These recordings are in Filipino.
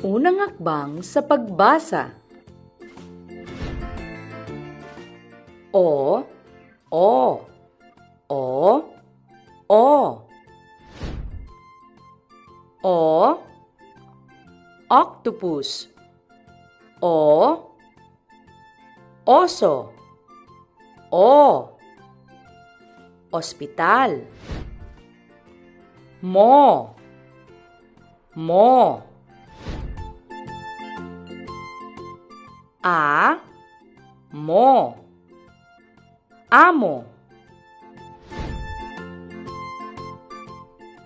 Unang hakbang sa pagbasa. O, o, o, o. O, octopus. O, oso. O, ospital. Mo, mo. A, mo. Amo.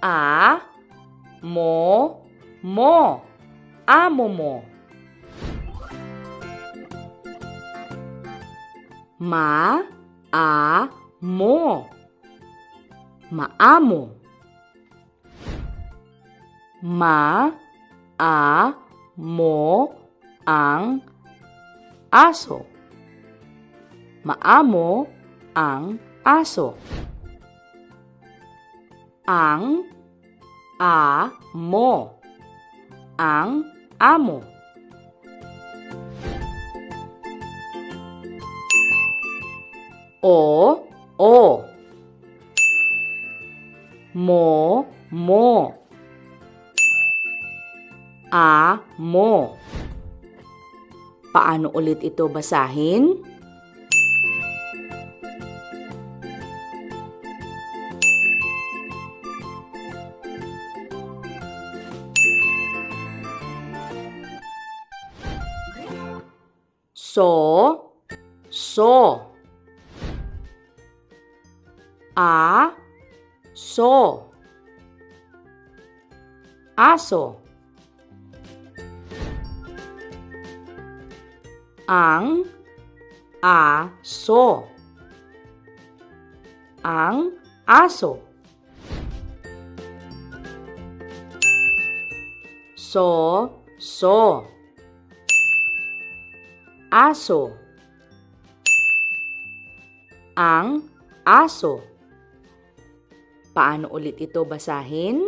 A, mo, mo. Amo mo. Ma, a, mo. Maamo. Ma, a, mo, ang aso. Maamo ang aso. Ang, a, mo. Ang amo. O, o. Mo, mo. A, mo. Paano ulit ito basahin? So, so. A, so. Aso. Ang, aso. Ang aso. So, so. Aso. Ang aso. Paano ulit ito basahin?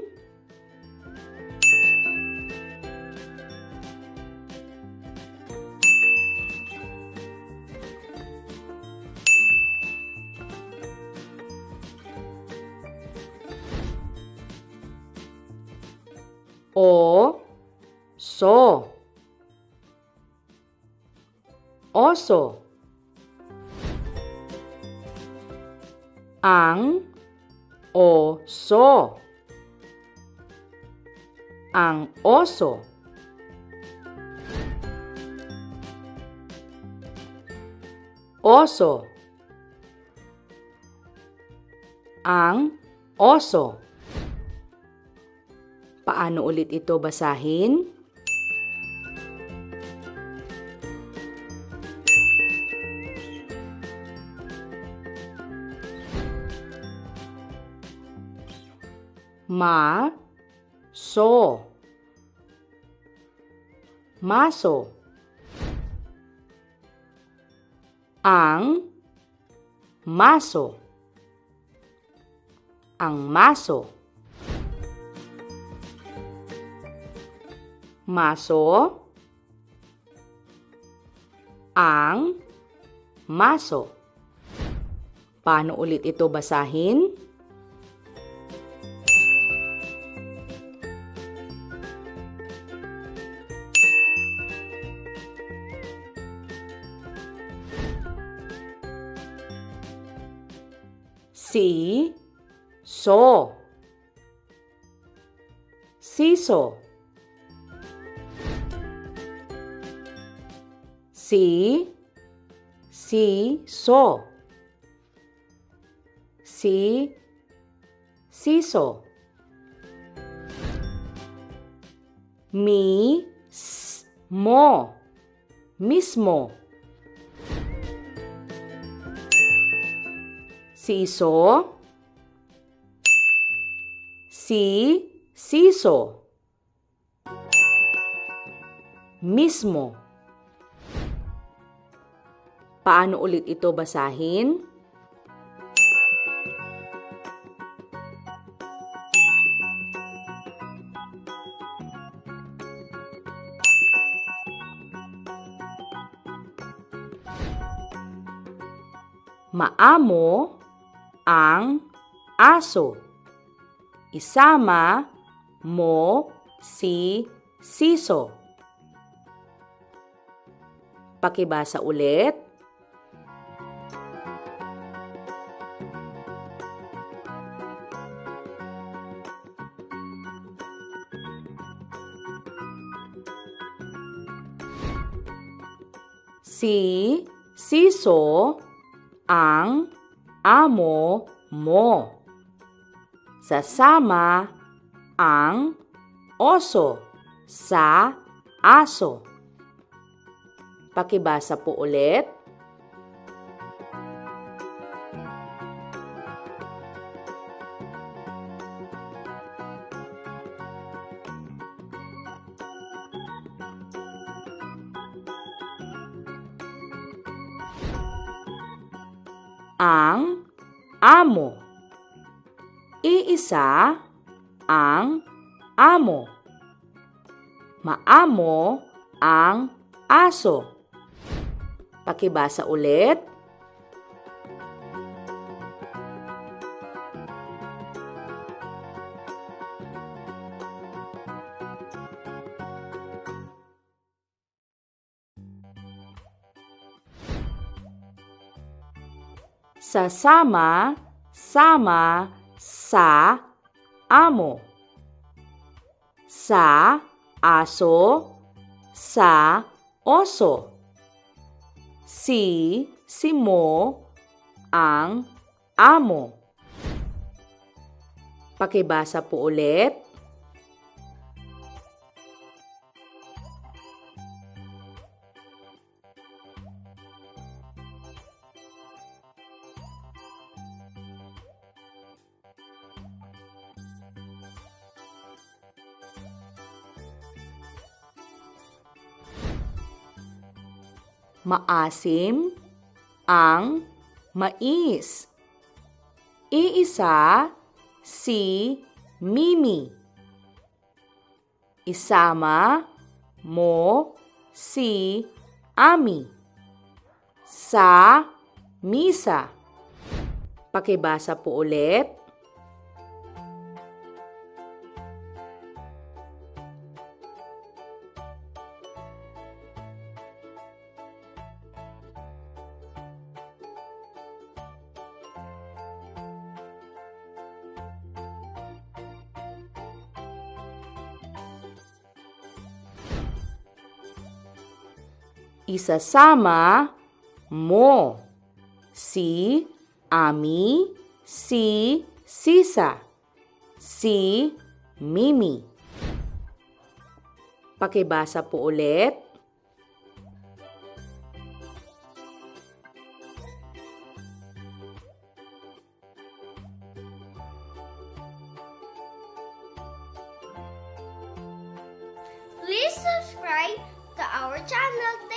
O, so. Oso. Ang oso. Ang oso. Oso. Ang oso. Paano ulit ito basahin? Ma, so. Maso. Ang maso. Ang maso. Maso. Ang maso. Paano ulit ito basahin? Si, so. Siso. Si, so. Si, siso. Mi, mo. Mismo. Siso. Siso. Mismo. Paano ulit ito basahin? Maamo ang aso. Isama mo si Siso. Pakibasa ulit. Si Siso ang amo mo. Sasama ang oso sa aso. Pakibasa po ulit. Ang amo. Iisa ang amo. Maamo ang aso. Pakibasa ulit. Sasama, sama, sa amo. Sa aso, sa oso. Si mo ang amo. Pakibasa po ulit. Maasim ang mais. Iisa si Mimi. Isama mo si Ami sa misa. Pakibasa po ulit. Isasama mo si Ami, si Sisa, si Mimi. Pakibasa po ulit. Please subscribe to our channel.